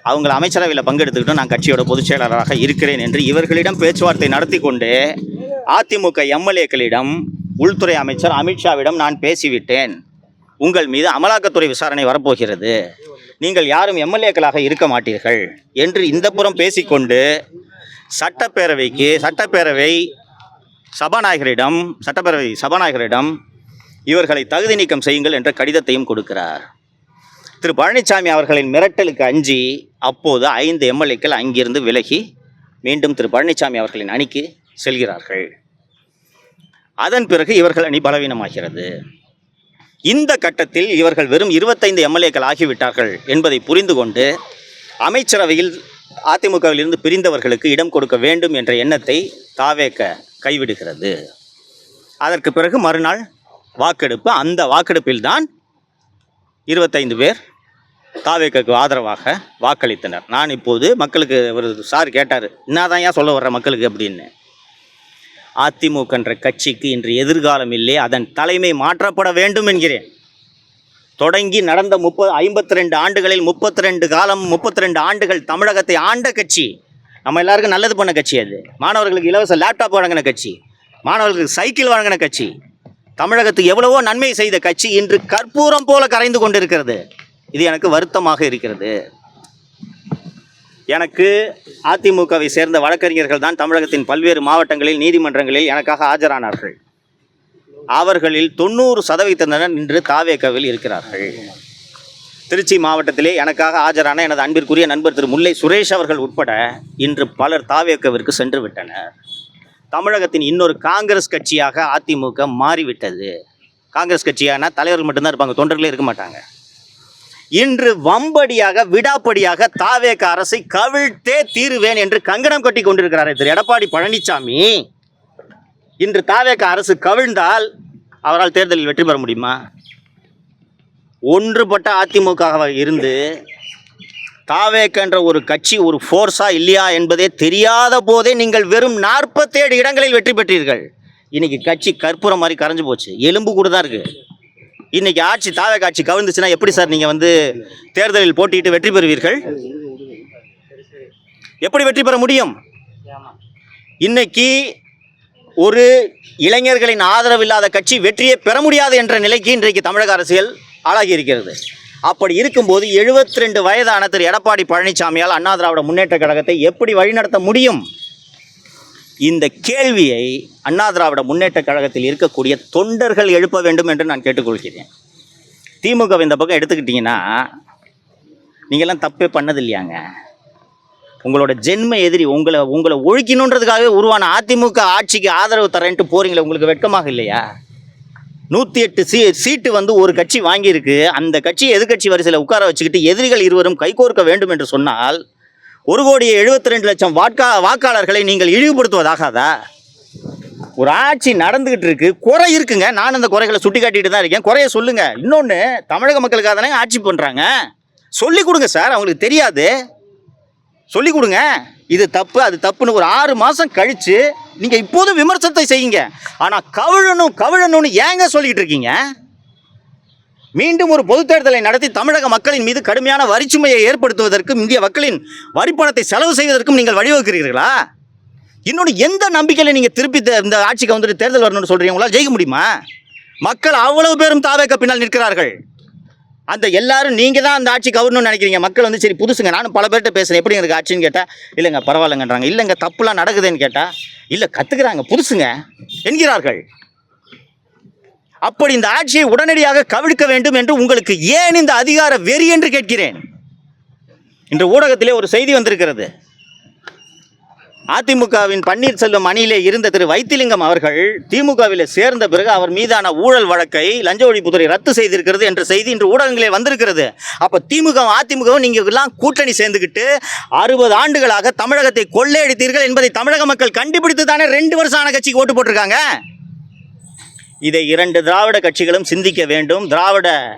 A: அவங்களை அமைச்சரவையில் பங்கெடுத்துக்கிட்டு நான் கட்சியோட பொதுச் செயலாளராக இருக்கிறேன் என்று இவர்களிடம் பேச்சுவார்த்தை நடத்தி கொண்டு அதிமுக எம்எல்ஏக்களிடம் உள்துறை அமைச்சர் அமித்ஷாவிடம் நான் பேசிவிட்டேன், உங்கள் மீது அமலாக்கத்துறை விசாரணை வரப்போகிறது, நீங்கள் யாரும் எம்எல்ஏக்களாக இருக்க மாட்டீர்கள் என்று இந்த புறம் பேசிக்கொண்டு சட்டப்பேரவை சபாநாயகரிடம் இவர்களை தகுதி நீக்கம் செய்யுங்கள் என்ற கடிதத்தையும் கொடுக்கிறார். திரு பழனிசாமி அவர்களின் மிரட்டலுக்கு அஞ்சி அப்போது 5 எம்எல்ஏக்கள் அங்கிருந்து விலகி மீண்டும் திரு பழனிசாமி அவர்களின் அணிக்கு செல்கிறார்கள். அதன் பிறகு இவர்கள் அணி பலவீனமாகிறது. இந்த கட்டத்தில் இவர்கள் வெறும் 25 எம்எல்ஏக்கள் ஆகிவிட்டார்கள் என்பதை புரிந்து கொண்டு அமைச்சரவையில் அதிமுகவிலிருந்து பிரிந்தவர்களுக்கு இடம் கொடுக்க வேண்டும் என்ற எண்ணத்தை தாவேக்க கைவிடுகிறது. அதற்கு பிறகு மறுநாள் வாக்கெடுப்பு. அந்த வாக்கெடுப்பில் தான் 25 பேர் தாவேக்கு ஆதரவாக வாக்களித்தனர். நான் இப்போது மக்களுக்கு ஒரு சார் கேட்டார், என்னதான் ஏன் சொல்ல வர்ற மக்களுக்கு அப்படின்னு. அதிமுக என்ற கட்சிக்கு இன்று எதிர்காலம் இல்லை, அதன் தலைமை மாற்றப்பட வேண்டும் என்கிறேன். தொடங்கி நடந்த 52 ஆண்டுகளில் 32 ஆண்டுகள் தமிழகத்தை ஆண்ட கட்சி, நம்ம எல்லாருக்கும் நல்லது பண்ண கட்சி, அது மாணவர்களுக்கு இலவச லேப்டாப் வழங்கின கட்சி, மாணவர்களுக்கு சைக்கிள் வழங்கின கட்சி, தமிழகத்துக்கு எவ்வளவோ நன்மை செய்த கட்சி இன்று கற்பூரம் போல கரைந்து கொண்டிருக்கிறது. இது எனக்கு வருத்தமாக இருக்கிறது. எனக்கு அதிமுகவை சேர்ந்த வழக்கறிஞர்கள் தான் தமிழகத்தின் பல்வேறு மாவட்டங்களில் நீதிமன்றங்களில் எனக்காக ஆஜரானார்கள். அவர்களில் 90% இன்று தாவேக்காவில் இருக்கிறார்கள். திருச்சி மாவட்டத்திலே எனக்காக ஆஜரான எனது அன்பிற்குரிய நண்பர் திரு முல்லை சுரேஷ் அவர்கள் உட்பட இன்று பலர் தாவேக்காவிற்கு சென்று விட்டனர். தமிழகத்தின் இன்னொரு காங்கிரஸ் கட்சியாக அதிமுக மாறிவிட்டது. காங்கிரஸ் கட்சியானா தலைவர்கள் மட்டும்தான் இருப்பாங்க, தொண்டர்களே இருக்க மாட்டாங்க. இன்று வம்படியாக விடாப்படியாக தாவேக அரசை கவிழ்த்தே தீருவேன் என்று கங்கணம் கட்டி கொண்டிருக்கிறார் திரு எடப்பாடி பழனிசாமி. இன்று தாவேக அரசு கவிழ்ந்தால் அவரால் தேர்தலில் வெற்றி பெற முடியுமா? ஒன்றுபட்ட அதிமுகவாக இருந்து தாவேக என்ற ஒரு கட்சி ஒரு ஃபோர்ஸா இல்லையா என்பதே தெரியாத போதே நீங்கள் வெறும் 47 இடங்களில் வெற்றி பெற்றீர்கள். இன்னைக்கு கட்சி கற்பூரம் மாதிரி கரைஞ்சு போச்சு, எலும்பு கூட தான் இருக்கு. இன்னைக்கு ஆட்சி தாவேக ஆட்சி கவிழ்ந்துச்சுன்னா எப்படி சார் நீங்க தேர்தலில் போட்டியிட்டு வெற்றி பெறுவீர்கள்? எப்படி வெற்றி பெற முடியும்? இன்னைக்கு ஒரு இளைஞர்களின் ஆதரவு இல்லாத கட்சி வெற்றியை பெற முடியாது என்ற நிலைக்கு இன்றைக்கு தமிழக அரசியல் ஆளாகி இருக்கிறது. அப்படி இருக்கும்போது 72 வயதான திரு எடப்பாடி பழனிசாமியால் அண்ணா திராவிட முன்னேற்ற கழகத்தை எப்படி வழிநடத்த முடியும்? இந்த கேள்வியை அண்ணா திராவிட முன்னேற்ற கழகத்தில் இருக்கக்கூடிய தொண்டர்கள் எழுப்ப வேண்டும் என்று நான் கேட்டுக்கொள்கிறேன். திமுக இந்த பக்கம் எடுத்துக்கிட்டிங்கன்னா நீங்கள்லாம் தப்பே பண்ணது இல்லையாங்க. உங்களோட ஜென்ம எதிரி. உங்களை ஒழிக்கணுன்றதுக்காகவே உருவான அதிமுக ஆட்சிக்கு ஆதரவு தரேன்ட்டு போறீங்களே, உங்களுக்கு வெட்கமாக இல்லையா? 108 சீட்டு வந்து ஒரு கட்சி வாங்கியிருக்கு. அந்த கட்சி எதிர்கட்சி வரிசையில் உட்கார வச்சுக்கிட்டு எதிரிகள் இருவரும் கைகோர்க்க வேண்டும் என்று சொன்னால் 1,72,00,000 வாக்காளர்களை நீங்கள் இழிவுபடுத்துவதாகாதா? ஒரு ஆட்சி நடந்துகிட்டு இருக்கு, குறை இருக்குங்க. நான் அந்த குறைகளை சுட்டி காட்டிட்டு தான் இருக்கேன். குறைய சொல்லுங்க. இன்னொன்று, தமிழக மக்களுக்காக தானே ஆட்சி பண்ணுறாங்க, சொல்லிக் கொடுங்க சார். அவங்களுக்கு தெரியாது, சொல்லிக் கொடுங்க. இது தப்பு அது தப்புன்னு ஒரு 6 மாதம் கழித்து நீங்கள் இப்போதும் விமர்சனத்தை செய்யுங்க. ஆனால் கவிழணும்னு ஏங்க சொல்லிக்கிட்டு இருக்கீங்க? மீண்டும் ஒரு பொதுத் தேர்தலை நடத்தி தமிழக மக்களின் மீது கடுமையான வரிச்சுமையை ஏற்படுத்துவதற்கும் இந்திய மக்களின் வரிப்பணத்தை செலவு செய்வதற்கும் நீங்கள் வழிவகுக்கிறீர்களா? இன்னொன்று, எந்த நம்பிக்கையில் நீங்கள் திருப்பி இந்த ஆட்சிக்கு வந்துட்டு தேர்தல் வரணும்னு சொல்கிறீங்க? உங்களால் ஜெயிக்க முடியுமா? மக்கள் அவ்வளவு பேரும் தாவேக்க பின்னால் நிற்கிறார்கள். அந்த எல்லாரும் நீங்கள் தான் அந்த ஆட்சி கவரணும்னு நினைக்கிறீங்க. மக்கள் வந்து சரி புதுசுங்க. நானும் பல பேர்கிட்ட பேசுகிறேன், எப்படி எனக்கு ஆட்சின்னு கேட்டால் இல்லைங்க பரவாயில்லைங்கன்றாங்க. இல்லைங்க தப்புலாம் நடக்குதுன்னு கேட்டால் இல்லை கற்றுக்குறாங்க புதுசுங்க என்கிறார்கள். அப்படி இந்த ஆட்சியை உடனடியாக கவிழ்க்க வேண்டும் என்று உங்களுக்கு ஏன் இந்த அதிகார வெறி என்று கேட்கிறேன். இன்று ஊடகத்திலே ஒரு செய்தி வந்திருக்கிறது. அதிமுகவின் பன்னீர்செல்வம் அணியிலே இருந்த திரு வைத்திலிங்கம் அவர்கள் திமுகவில் சேர்ந்த பிறகு அவர் மீதான ஊழல் வழக்கை லஞ்ச ஒழிப்புத்துறை ரத்து செய்திருக்கிறது என்ற செய்தி இன்று ஊடகங்களே வந்திருக்கிறது. அப்போ அதிமுகவும் நீங்கள் எல்லாம் கூட்டணி சேர்ந்துக்கிட்டு 60 ஆண்டுகளாக தமிழகத்தை கொள்ளையடித்தீர்கள் என்பதை தமிழக மக்கள் கண்டுபிடித்து தானே 2 வருஷம் ஆன கட்சிக்கு ஓட்டு போட்டிருக்காங்க. இதை 2 திராவிட கட்சிகளும் சிந்திக்க வேண்டும். திராவிட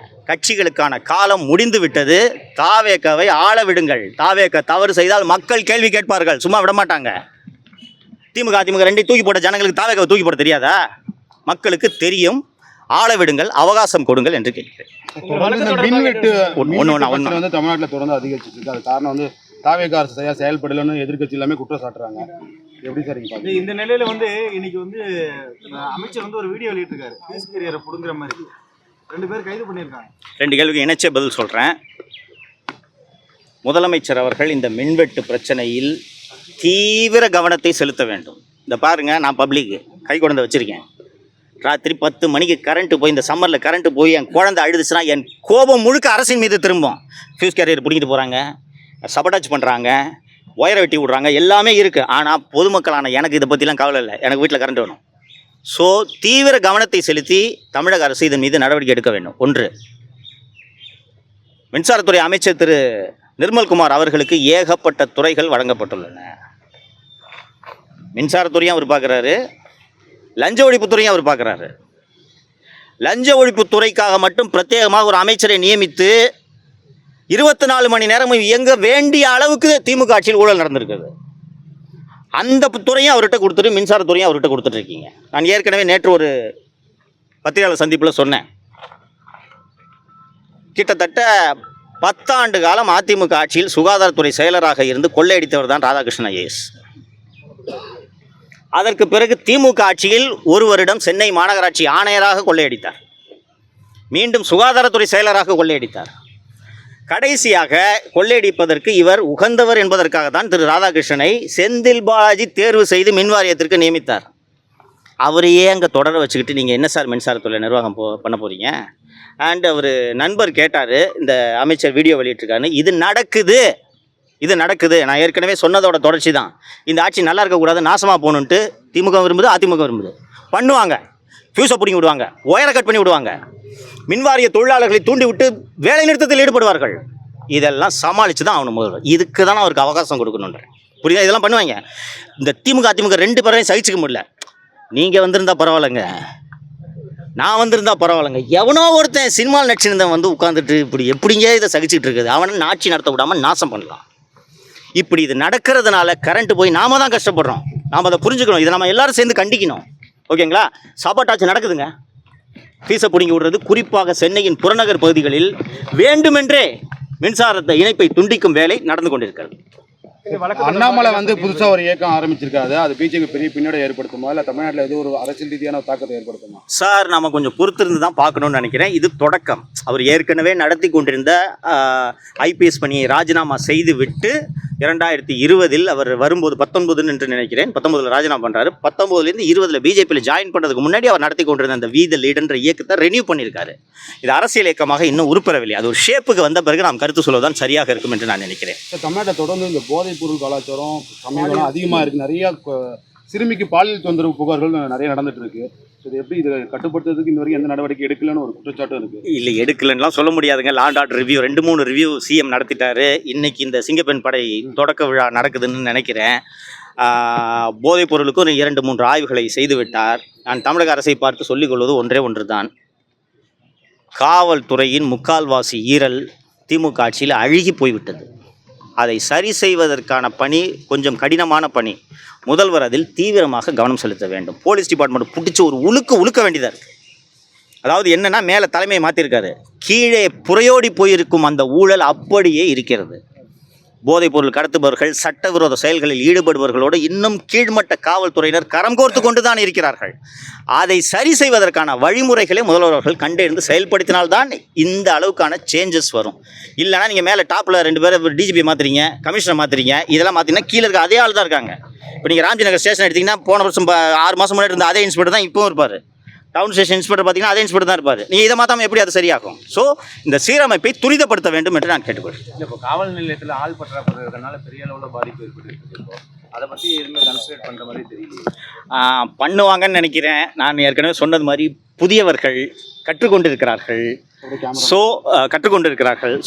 A: கட்சிகளுக்கான காலம் முடிந்து விட்டது. தாவேக்காவை ஆள விடுங்கள். தாவேக்கா தவறு செய்தால் மக்கள் கேள்வி கேட்பார்கள், சும்மா விட மாட்டாங்க. அதிமுக 2 தூக்கி போட்ட ஜனங்களுக்கு தாவேக்காவை தூக்கி போட தெரியாதா? மக்களுக்கு தெரியும். ஆள விடுங்கள், அவகாசம் கொடுங்கள் என்று கேட்கிறேன்.
C: தமிழ்நாட்டில் தொடர்ந்து அதிகரிச்சிட்டு இருக்கு. அது காரணம் வந்து தாவேக்கா அரசு சரியா செயல்படலன்னு எதிர்கட்சி எல்லாமே குற்றம் சாட்டுறாங்க. எப்படி சார்
D: இந்த நிலையில வந்து இன்னைக்கு வந்து அமைச்சர் வந்து ஒரு வீடியோ வெளியிட்டிருக்காரு, பீஸ் கேரியரை புடுங்குற மாதிரி 2 பேர் கைது பண்ணியிருக்காங்க.
A: 2 கேள்விக்கு இணைச்ச பதில் சொல்கிறேன். முதலமைச்சர் அவர்கள் இந்த மின்வெட்டு பிரச்சனையில் தீவிர கவனத்தை செலுத்த வேண்டும். இந்த பாருங்கள், நான் பப்ளிக்கு கை குழந்தை வச்சுருக்கேன். ராத்திரி 10 மணிக்கு கரண்ட்டு போய், இந்த சம்மரில் கரண்ட்டு போய் என் குழந்தை அழுதுச்சுன்னா என் கோபம் முழுக்க அரசின் மீது திரும்பும். ஃபியூஸ் கேரியர் பிடிக்கிட்டு போகிறாங்க, சபட்டாச் பண்ணுறாங்க, ஒயரை வெட்டி விட்றாங்க, எல்லாமே இருக்குது. ஆனால் பொதுமக்களான எனக்கு இதை பற்றிலாம் கவலை இல்லை. எனக்கு வீட்டில் கரண்ட் வேணும். ஸோ தீவிர கவனத்தை செலுத்தி தமிழக அரசு இதன் மீது நடவடிக்கை எடுக்க வேண்டும். 1, மின்சாரத்துறை அமைச்சர் திரு நிர்மல்குமார் அவர்களுக்கு ஏகப்பட்ட துறைகள் வழங்கப்பட்டுள்ளன. மின்சாரத்துறையும் அவர் பார்க்குறாரு, லஞ்ச ஒழிப்புத்துறையும் அவர் பார்க்குறாரு. லஞ்ச ஒழிப்புத்துறைக்காக மட்டும் பிரத்யேகமாக ஒரு அமைச்சரை நியமித்து 24 மணி நேரமும் இயங்க வேண்டிய அளவுக்கு திமுக ஆட்சியில் ஊழல் நடந்திருக்குது. அந்த துறையும் அவர்கிட்ட கொடுத்துட்டு மின்சாரத்துறையும் அவர்கிட்ட கொடுத்துட்ருக்கீங்க. நான் ஏற்கனவே நேற்று ஒரு பத்திரிகையாளர் சந்திப்பில் சொன்னேன், கிட்டத்தட்ட 10 ஆண்டு காலம் அதிமுக ஆட்சியில் சுகாதாரத்துறை செயலராக இருந்து கொள்ளையடித்தவர் தான் ராதாகிருஷ்ணன் ஐஏஎஸ். அதற்கு பிறகு திமுக ஆட்சியில் 1 வருடம் சென்னை மாநகராட்சி ஆணையராக கொள்ளையடித்தார். மீண்டும் சுகாதாரத்துறை செயலராக கொள்ளையடித்தார். கடைசியாக கொள்ளையடிப்பதற்கு இவர் உகந்தவர் என்பதற்காக தான் திரு ராதாகிருஷ்ணனை செந்தில் பாலாஜி தேர்வு செய்து மின் வாரியத்திற்கு நியமித்தார். அவரையே அங்கே தொடர வச்சுக்கிட்டு நீங்கள் என்ன சார் மின்சாரத்துறை நிர்வாகம் பண்ண போகிறீங்க? அண்ட் அவர் நண்பர் கேட்டார், இந்த அமைச்சர் வீடியோ வெளியிட்டிருக்காருன்னு. இது நடக்குது. நான் ஏற்கனவே சொன்னதோட தொடர்ச்சி தான். இந்த ஆட்சி நல்லா இருக்கக்கூடாது, நாசமாக போகணுன்ட்டு திமுக விரும்புது, அதிமுக விரும்புது. பண்ணுவாங்க, ஃபியூஸை பிடிங்கி விடுவாங்க, ஒயரை கட் பண்ணி விடுவாங்க, மின்வாரிய தொழிலாளர்களை தூண்டி விட்டு வேலை நிறுத்தத்தில் ஈடுபடுவார்கள். இதெல்லாம் சமாளித்து தான் அவனு முதல்வர். இதுக்கு தான் அவருக்கு அவகாசம் கொடுக்கணுன்றேன். புரியுதா? இதெல்லாம் பண்ணுவாங்க. இந்த திமுக அதிமுக 2 பேரையும் சகிச்சுக்க முடியல. நீங்கள் வந்திருந்தா பரவாயில்லைங்க, நான் வந்திருந்தா பரவாயில்லைங்க. எவனோ ஒருத்தன் சினிமாவில் நடிச்சிருந்தவன் வந்து உட்காந்துட்டு இப்படி எப்படிங்க இதை சகிச்சுட்டு இருக்குது, அவனை ஆட்சி நடத்த விடாமல் நாசம் பண்ணலாம். இப்படி இது நடக்கிறதுனால கரண்ட்டு போய் நாம தான் கஷ்டப்படுறோம். நாம் அதை புரிஞ்சுக்கணும். இதை நம்ம எல்லாரும் சேர்ந்து கண்டிக்கணும். ஓகேங்களா? சாப்பாட்டாச்சு நடக்குதுங்க. ஃபீஸை பிடிங்கி விடுறது, குறிப்பாக சென்னையின் புறநகர் பகுதிகளில் வேண்டுமென்றே மின்சாரத்தை இணைப்பை துண்டிக்கும் வேலை நடந்து கொண்டிருக்கிறது.
C: அண்ணாமலை வந்து புதுசாக ஒரு இயக்கம் ஆரம்பிச்சிருக்காது, அது பிஜேபி பெரிய பின்னடை ஏற்படுத்துமா, இல்லை தமிழ்நாட்டில் ஏதோ ஒரு அரசியல் ரீதியான ஒரு தாக்கத்தை ஏற்படுத்துமா?
A: சார், நம்ம கொஞ்சம் பொறுத்திருந்து தான் பார்க்கணும்னு நினைக்கிறேன். இது தொடக்கம். அவர் ஏற்கனவே நடத்தி கொண்டிருந்த ஐபிஎஸ் பணியை ராஜினாமா செய்து விட்டு 2020 அவர் வரும்போது 19 என்று நினைக்கிறேன், 19 ராஜினாமா பண்ணுறாரு. 19லேருந்து 20 பிஜேபியில் ஜாயின் பண்ணுறதுக்கு முன்னாடி அவர் நடத்தி கொண்டிருந்த அந்த வி த லீடர்ன்ற இயக்கத்தை ரெனியூ பண்ணியிருக்காரு. இது அரசியல் இயக்கமாக இன்னும் உருப்பெறவில்லை. அது ஒரு ஷேப்புக்கு வந்த பிறகு நாம் கருத்து சொல்வதுதான் சரியாக இருக்கும் என்று நான் நினைக்கிறேன்.
C: தமிழ்நாட்டை தொடர்ந்து இந்த போதைப் பொருள் கலாச்சாரம் சமயம் அதிகமாக இருக்குது. நிறையா சிறுமிக்கு பாலியல் தொந்தரவு புகார்கள் நிறைய நடந்துட்டு இருக்கு. இது எப்படி இதை கட்டுப்படுத்துறதுக்கு இந்த வரைக்கும் எந்த நடவடிக்கை எடுக்கலன்னு ஒரு குற்றச்சாட்டும் இருக்கு.
A: இல்லை, எடுக்கலன்னுலாம் சொல்ல முடியாதுங்க. Law and order review 2-3 review CM நடத்திட்டாரு. இன்னைக்கு இந்த சிங்கப்பெண் படை தொடக்க விழா நடக்குதுன்னு நினைக்கிறேன். போதைப் பொருளுக்கும் 2-3 ஆய்வுகளை செய்து விட்டார். நான் தமிழக அரசை பார்த்து சொல்லிக் கொள்வது ஒன்று தான். காவல்துறையின் முக்கால்வாசி ஈரல் திமுக ஆட்சியில் அழுகி போய்விட்டது. அதை சரி செய்வதற்கான பணி கொஞ்சம் கடினமான பணி. முதல்வர் அதில் தீவிரமாக கவனம் செலுத்த வேண்டும். போலீஸ் டிபார்ட்மெண்ட் பிடிச்சி ஒரு உழுக்க வேண்டியதாக இருக்குது. அதாவது என்னென்னா, மேலே தலைமையை மாற்றிருக்காரு, கீழே புறையோடி போயிருக்கும் அந்த ஊழல் அப்படியே இருக்கிறது. போதைப் பொருள் கடத்துபவர்கள், சட்டவிரோத செயல்களில் ஈடுபடுபவர்களோடு இன்னும் கீழ்மட்ட காவல்துறையினர் கரம் கோர்த்து கொண்டு தான் இருக்கிறார்கள். அதை சரி செய்வதற்கான வழிமுறைகளை முதல்வர்கள் கண்டறிந்து செயல்படுத்தினால்தான் இந்த அளவுக்கான சேஞ்சஸ் வரும். இல்லைனா நீங்கள் மேலே டாப்பில் 2 பேர் டிஜிபி மாற்றுறீங்க, கமிஷனர் மாற்றுறீங்க, இதெல்லாம் மாற்றிங்கன்னா கீழே இருக்க அதே ஆள் தான் இருக்காங்க. இப்போ நீங்கள் ராம்ஜி நகர் ஸ்டேஷன் எடுத்திங்கன்னா, போன வருஷம் 6 மாதம் முன்னாடி இருந்த அதே இன்ஸ்பெக்டர் தான் இப்போவும் இருப்பார். டவுன் ஸ்டேஷன் இன்ஸ்பெக்டர் பார்த்தீங்கன்னா அதே இன்ஸ்பெக்டர் தான் இருப்பார். நீங்கள் இதை மாற்றாமல் எப்படி அது சரியாகும்? ஸோ இந்த சீரமைப்பை துரிதப்படுத்த வேண்டும் என்று நான் கேட்டுக்கொள்கிறேன்.
E: இப்போ காவல் நிலையத்தில் ஆள் பற்றாக்குறை இருக்கிறதுனால பெரிய அளவில் பாதிப்பு ஏற்பட்டு அதை பற்றி எதுவுமே கன்சிடர் பண்ணுற மாதிரி தெரியல.
A: பண்ணுவாங்கன்னு நினைக்கிறேன். நான் ஏற்கனவே சொன்னது மாதிரி புதியவர்கள் கற்றுக்கொண்டிருக்கிறார்கள்.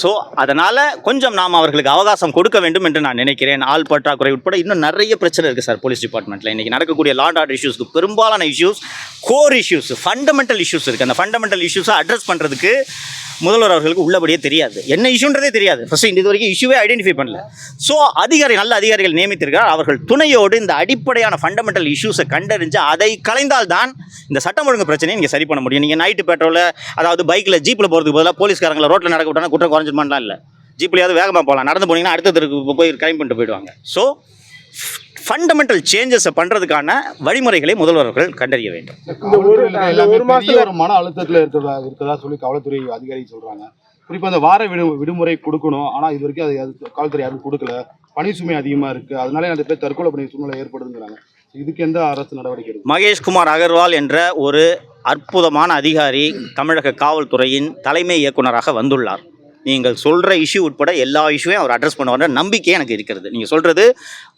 A: ஸோ அதனால் கொஞ்சம் நாம் அவர்களுக்கு அவகாசம் கொடுக்க வேண்டும் என்று நான் நினைக்கிறேன். ஆள் பற்றாக்குறை உட்பட இன்னும் நிறைய பிரச்சனை இருக்குது சார் போலீஸ் டிபார்ட்மெண்ட்டில். இன்றைக்கி நடக்கக்கூடிய லாண்ட் ஆர்டர் இஷ்யூஸ்க்கு பெரும்பாலான issues core issues, fundamental issues இருக்குது. அந்த ஃபண்டமெண்டல் இஷ்யூஸை அட்ரஸ் பண்ணுறதுக்கு முதல்வர் அவர்களுக்கு உள்ளபடியே தெரியாது, என்ன இஷ்யூன்றதே தெரியாது. ஃபஸ்ட்டு இது வரைக்கும் இஷ்யூவே ஐடென்டிஃபை பண்ணல. ஸோ நல்ல அதிகாரிகள் நியமித்திருக்கிறார். அவர்கள் துணையோடு இந்த அடிப்படையான ஃபண்டமெண்டல் இஷ்யூஸை கண்டறிஞ்சு அதை கலைந்தால் தான் இந்த சட்டம் ஒழுங்கு பிரச்சனையை நீங்கள் சரி பண்ண முடியும். நீங்கள் நைட்டு பெட்ரோலில், அதாவது பைக்கில் ஜீப்பில் போகிறதுக்கு பதிலாக போலீஸ்காரங்களை ரோட்டில் நடக்க விட்டாங்கன்னா குற்றம் குறைஞ்சிருமான்லாம் இல்லை. ஜீப்லையாவது வேகமாக போகலாம், நடந்து போனீங்கன்னா அடுத்த தெருக்கு போய் கிரைம் பண்ணிட்டு போயிடுவாங்க. ஸோ ஃபண்டமெண்டல் சேஞ்சஸை பண்ணுறதுக்கான வழிமுறைகளை முதல்வர்கள் கண்டறிய வேண்டும்.
C: ஒரு மன அழுத்தத்தில் இருக்கிறதா சொல்லி காவல்துறை அதிகாரி சொல்கிறாங்க. குறிப்பாக அந்த வார விடுமுறை கொடுக்கணும், ஆனால் இது வரைக்கும் அது காவல்துறை யாரும் கொடுக்கல. பணி சுமை அதிகமாக இருக்குது, அதனாலே அந்த பேர் தற்கொலை பண்ணி சூழ்நிலை ஏற்படுதுங்கிறாங்க. இதுக்கு எந்த அரசு நடவடிக்கை எடுக்கும்?
A: மகேஷ்குமார் அகர்வால் என்ற ஒரு அற்புதமான அதிகாரி தமிழக காவல்துறையின் தலைமை இயக்குனராக வந்துள்ளார். நீங்கள் சொல்கிற இஷ்யூ உட்பட எல்லா இஷ்யூவையும் அவர் அட்ரஸ் பண்ணுவார் நம்பிக்கை எனக்கு இருக்கிறது. நீங்கள் சொல்கிறது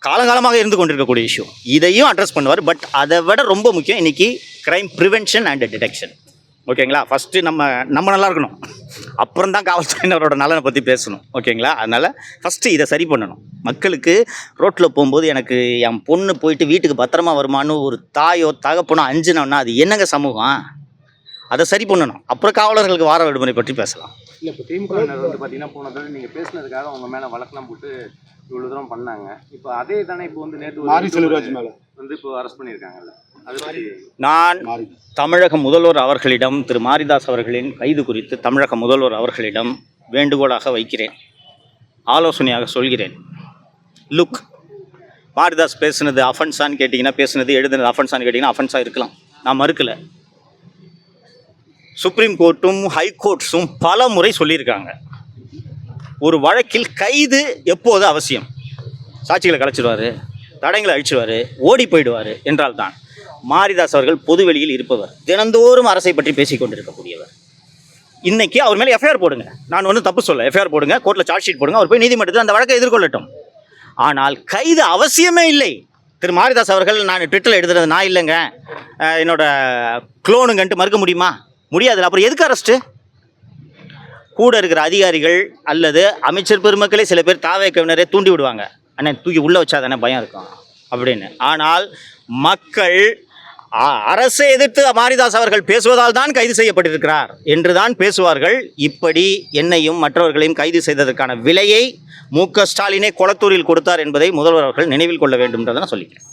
A: காலகாலமாக இருந்து கொண்டிருக்கக்கூடிய இஷ்யூ, இதையும் அட்ரஸ் பண்ணுவார். பட் அதை விட ரொம்ப முக்கியம் இன்றைக்கி க்ரைம் ப்ரிவென்ஷன் அண்ட் டிடெக்ஷன். ஓகேங்களா? ஃபஸ்ட்டு நம்ம நல்லா இருக்கணும், அப்புறம் தான் காவல்துறையினரோட நலனை பற்றி பேசணும். ஓகேங்களா? அதனால் ஃபஸ்ட்டு இதை சரி பண்ணணும். மக்களுக்கு ரோட்டில் போகும்போது எனக்கு என் பொண்ணு போயிட்டு வீட்டுக்கு பத்திரமா வருமானு ஒரு தாயோ தகப்பனோ அஞ்சினோன்னா அது என்னங்க சமூகம்? அதை சரி பண்ணணும். அப்புறம் காவலர்களுக்கு வார விடுமுறை பற்றி பேசலாம்.
E: இல்லை, இப்போ திமுக வந்து பார்த்தீங்கன்னா போன தடவை நீங்கள் பேசினதுக்காக அவங்க மேலே வழக்கெல்லாம் போட்டு இவ்வளோ தூரம் பண்ணாங்க. இப்போ அதே தானே இப்போ வந்து நேற்று மேலே வந்து இப்போ அரெஸ்ட் பண்ணியிருக்காங்கல்ல, அது மாதிரி
A: நான் தமிழக முதல்வர் அவர்களிடம், திரு மாரிதாஸ் அவர்களின் கைது குறித்து தமிழக முதல்வர் அவர்களிடம் வேண்டுகோளாக வைக்கிறேன், ஆலோசனையாக சொல்கிறேன். லுக், மாரிதாஸ் பேசுனது அஃபென்ஸான்னு கேட்டிங்கன்னா, பேசுனது எழுதுனது அஃபென்ஸான்னு கேட்டிங்கன்னா அஃபென்ஸாக இருக்கலாம், நான் மறுக்கலை. சுப்ரீம் கோர்ட்டும் ஹைகோர்ட்ஸும் பல முறை சொல்லியிருக்காங்க, ஒரு வழக்கில் கைது எப்போது அவசியம்? சாட்சிகளை கலைச்சிடுவார், தடயங்களை அழிச்சிடுவார், ஓடி போயிடுவார் என்றால் தான். மாரிதாஸ் அவர்கள் பொதுவெளியில் இருப்பவர், தினந்தோறும் அரசை பற்றி பேசிக் கொண்டிருக்கக்கூடியவர். இன்றைக்கி அவர் மேலே எஃப்ஐஆர் போடுங்க, நான் ஒன்றும் தப்பு சொல்ல, எஃப்ஐஆர் போடுங்க, கோர்ட்டில் சார்ஜ் ஷீட் போடுங்க, அவர் போய் நீதிமன்றத்தில் அந்த வழக்கை எதிர்கொள்ளட்டும். ஆனால் கைது அவசியமே இல்லை. திரு மாரிதாஸ் அவர்கள் நான் ட்விட்டரில் எழுதுறது நான் இல்லைங்க, என்னோட குளோனுங்கன்ட்டு மறுக்க முடியுமா? முடியாது. அப்புறம் எதுக்கு அரெஸ்ட்டு? கூட இருக்கிற அதிகாரிகள் அல்லது அமைச்சர் பெருமக்களே சில பேர் தாவேக்கவினரே தூண்டி விடுவாங்க, அண்ணன் தூக்கி உள்ளே வச்சா தானே பயம் இருக்கும் அப்படின்னு. ஆனால் மக்கள் அரசை எதிர்த்து மாரிதாஸ் அவர்கள் பேசுவதால் தான் கைது செய்யப்பட்டிருக்கிறார் என்று தான் பேசுவார்கள். இப்படி என்னையும் மற்றவர்களையும் கைது செய்ததற்கான விலையை மு க ஸ்டாலினே கொளத்தூரில் கொடுத்தார் என்பதை முதல்வர் அவர்கள் நினைவில் கொள்ள வேண்டும் என்றதை நான் சொல்லிக்கிறேன்.